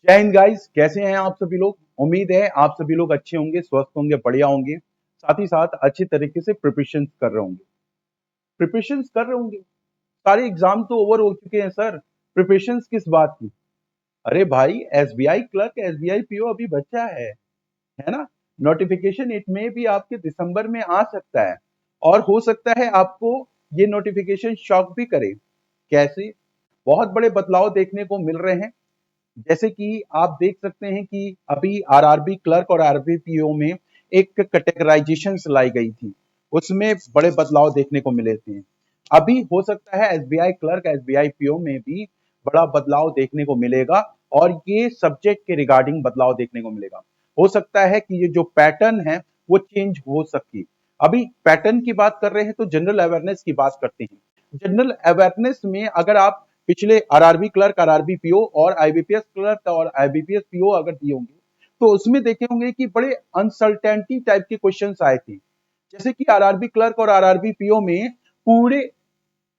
जय हिंद गाइस, कैसे हैं आप सभी लोग। उम्मीद है आप सभी लोग अच्छे होंगे, स्वस्थ होंगे, बढ़िया होंगे। साथ ही साथ अच्छे तरीके से प्रिपरेशन कर रहे होंगे। प्रिपरेशन कर रहे होंगे। सारे एग्जाम तो ओवर हो चुके हैं सर। प्रिपरेशन किस बात की? अरे भाई, एसबीआई क्लर्क, एसबीआई पीओ अभी बच्चा है ना। नोटिफिकेशन इट में भी आपके दिसंबर में आ सकता है और हो सकता है आपको ये नोटिफिकेशन शॉक भी करे। कैसे? बहुत बड़े बदलाव देखने को मिल रहे हैं। जैसे कि आप देख सकते हैं कि अभी आरआरबी क्लर्क और आरआरबी पीओ में एक कैटेगराइजेशन लाई गई थी। उसमें बड़े बदलाव देखने को मिले थे। अभी हो सकता है एसबीआई क्लर्क, एसबीआई पीओ में भी बड़ा बदलाव देखने को मिलेगा और ये सब्जेक्ट के रिगार्डिंग बदलाव देखने को मिलेगा। हो सकता है कि ये जो पैटर्न है वो चेंज हो सकती है। अभी पैटर्न की बात कर रहे हैं तो जनरल अवेयरनेस की बात करते हैं। जनरल अवेयरनेस में अगर आप पिछले आरआरबी क्लर्क, आरआरबी पीओ और आईबीपीएस क्लर्क और आईबीपीएस पीओ अगर दिए होंगे तो उसमें देखे होंगे कि बड़े अनसर्टेनिटी टाइप के क्वेश्चंस आए थे। जैसे कि आरआरबी क्लर्क और आरआरबी पीओ में पूरे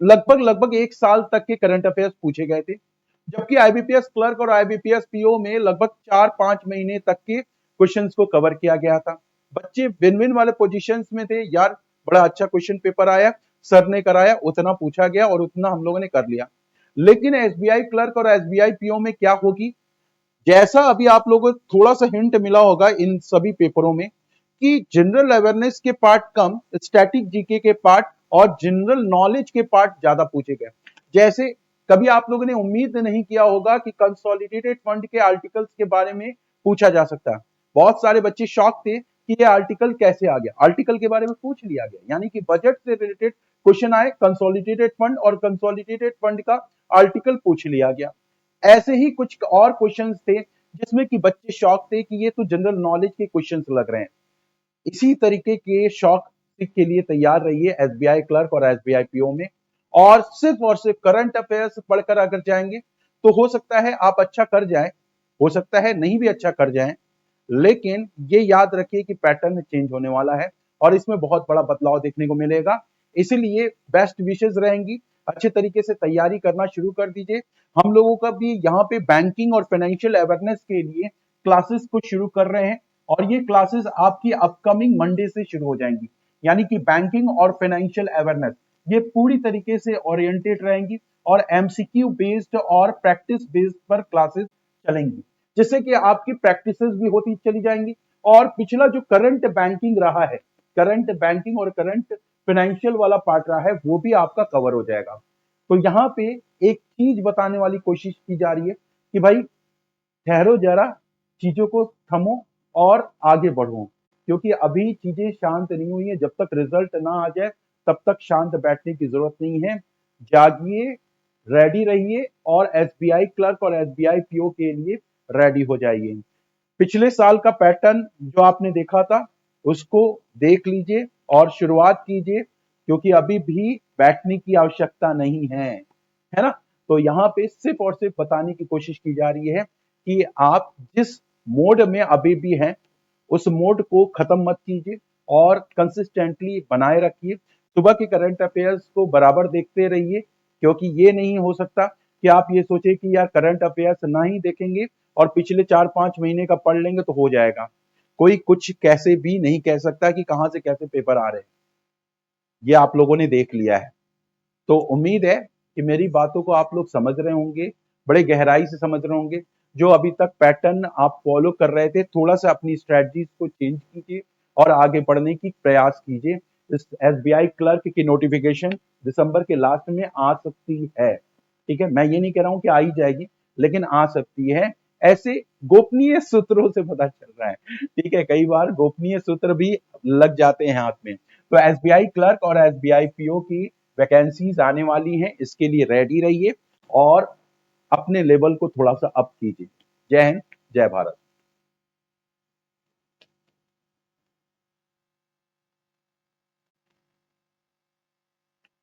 लगभग लगभग एक साल तक के करंट अफेयर्स पूछे गए थे, जबकि आईबीपीएस क्लर्क और आईबीपीएस पीओ में लगभग 4-5 महीने तक के क्वेश्चंस को कवर किया गया था। बच्चे विन विन वाले पोजीशंस में थे यार। बड़ा अच्छा क्वेश्चन पेपर आया, सर ने कराया, उतना पूछा गया और उतना हम लोगों ने कर लिया। लेकिन एसबीआई क्लर्क और एसबीआई पीओ में क्या होगी? जैसा अभी आप लोगों को थोड़ा सा हिंट मिला होगा इन सभी पेपरों में कि जनरल अवेयरनेस के पार्ट कम, स्टैटिक जीके के पार्ट और जनरल नॉलेज के पार्ट ज्यादा पूछे गए। जैसे कभी आप लोगों ने उम्मीद नहीं किया होगा कि कंसोलिडेटेड फंड के आर्टिकल्स के बारे में पूछा जा सकता है। बहुत सारे बच्चे शॉक थे कि ये आर्टिकल कैसे आ गया। आर्टिकल के बारे में पूछ लिया गया, यानी कि बजट से रिलेटेड क्वेश्चन आए, कंसोलिडेटेड फंड और कंसोलिडेटेड फंड का आर्टिकल पूछ लिया गया। ऐसे ही कुछ और क्वेश्चंस थे जिसमें कि बच्चे शॉक थे कि ये तो जनरल नॉलेज के क्वेश्चंस लग रहे हैं। इसी तरीके के शॉक के लिए तैयार रहिए एसबीआई क्लर्क और एसबीआई पीओ में। और सिर्फ करंट अफेयर्स पढ़कर अगर जाएंगे तो हो सकता है आप अच्छा कर जाएं, हो सकता है नहीं भी अच्छा कर जाएं। लेकिन ये याद रखिए कि पैटर्न चेंज होने वाला है और इसमें बहुत बड़ा बदलाव देखने को मिलेगा। इसीलिए बेस्ट विशेष रहेंगी। अच्छे तरीके से तैयारी करना शुरू कर दीजिए। हम लोगों का भी यहाँ पे बैंकिंग और फाइनेंशियल अवेयरनेस के लिए क्लासेस को शुरू कर रहे हैं और ये क्लासेस आपकी अपकमिंग मंडे से शुरू हो जाएंगी। यानी कि बैंकिंग और फाइनेंशियल अवेयरनेस ये पूरी तरीके से ओरिएंटेड रहेंगी और एमसीक्यू बेस्ड और प्रैक्टिस बेस्ड पर क्लासेस चलेंगी, जिससे कि आपकी प्रैक्टिसेस भी होती चली जाएंगी और पिछला जो करंट बैंकिंग रहा है, करंट बैंकिंग और करंट फाइनेंशियल वाला पार्ट रहा है, वो भी आपका कवर हो जाएगा। तो यहाँ पे एक चीज बताने वाली कोशिश की जा रही है कि भाई ठहरो जरा, चीजों को थमो और आगे बढ़ो, क्योंकि अभी चीजें शांत नहीं हुई है। जब तक रिजल्ट ना आ जाए तब तक शांत बैठने की जरूरत नहीं है। जागिए, रेडी रहिए और एसबीआई क्लर्क और एसबीआई पीओ के लिए रेडी हो जाइए। पिछले साल का पैटर्न जो आपने देखा था उसको देख लीजिए और शुरुआत कीजिए, क्योंकि अभी भी बैठने की आवश्यकता नहीं है ना। तो यहाँ पे सिर्फ और सिर्फ बताने की कोशिश की जा रही है कि आप जिस मोड में अभी भी हैं उस मोड को खत्म मत कीजिए और कंसिस्टेंटली बनाए रखिए। सुबह के करंट अफेयर्स को बराबर देखते रहिए, क्योंकि ये नहीं हो सकता कि आप ये सोचे कि यार करंट अफेयर्स ना ही देखेंगे और पिछले 4-5 महीने का पढ़ लेंगे तो हो जाएगा। कोई कुछ कैसे भी नहीं कह सकता कि कहां से कैसे पेपर आ रहे हैं। ये आप लोगों ने देख लिया है। तो उम्मीद है कि मेरी बातों को आप लोग समझ रहे होंगे, बड़े गहराई से समझ रहे होंगे। जो अभी तक पैटर्न आप फॉलो कर रहे थे, थोड़ा सा अपनी स्ट्रेटजीज को चेंज कीजिए और आगे बढ़ने की प्रयास कीजिए। इस एसबीआई क्लर्क की नोटिफिकेशन दिसंबर के लास्ट में आ सकती है। ठीक है, मैं ये नहीं कह रहा हूं कि आ ही जाएगी, लेकिन आ सकती है। ऐसे गोपनीय सूत्रों से पता चल रहा है। ठीक है, कई बार गोपनीय सूत्र भी लग जाते हैं हाथ में। तो एसबीआई क्लर्क और एसबीआई पीओ की वैकेंसीज आने वाली हैं, इसके लिए रेडी रहिए और अपने लेवल को थोड़ा सा अप कीजिए। जय हिंद, जय भारत।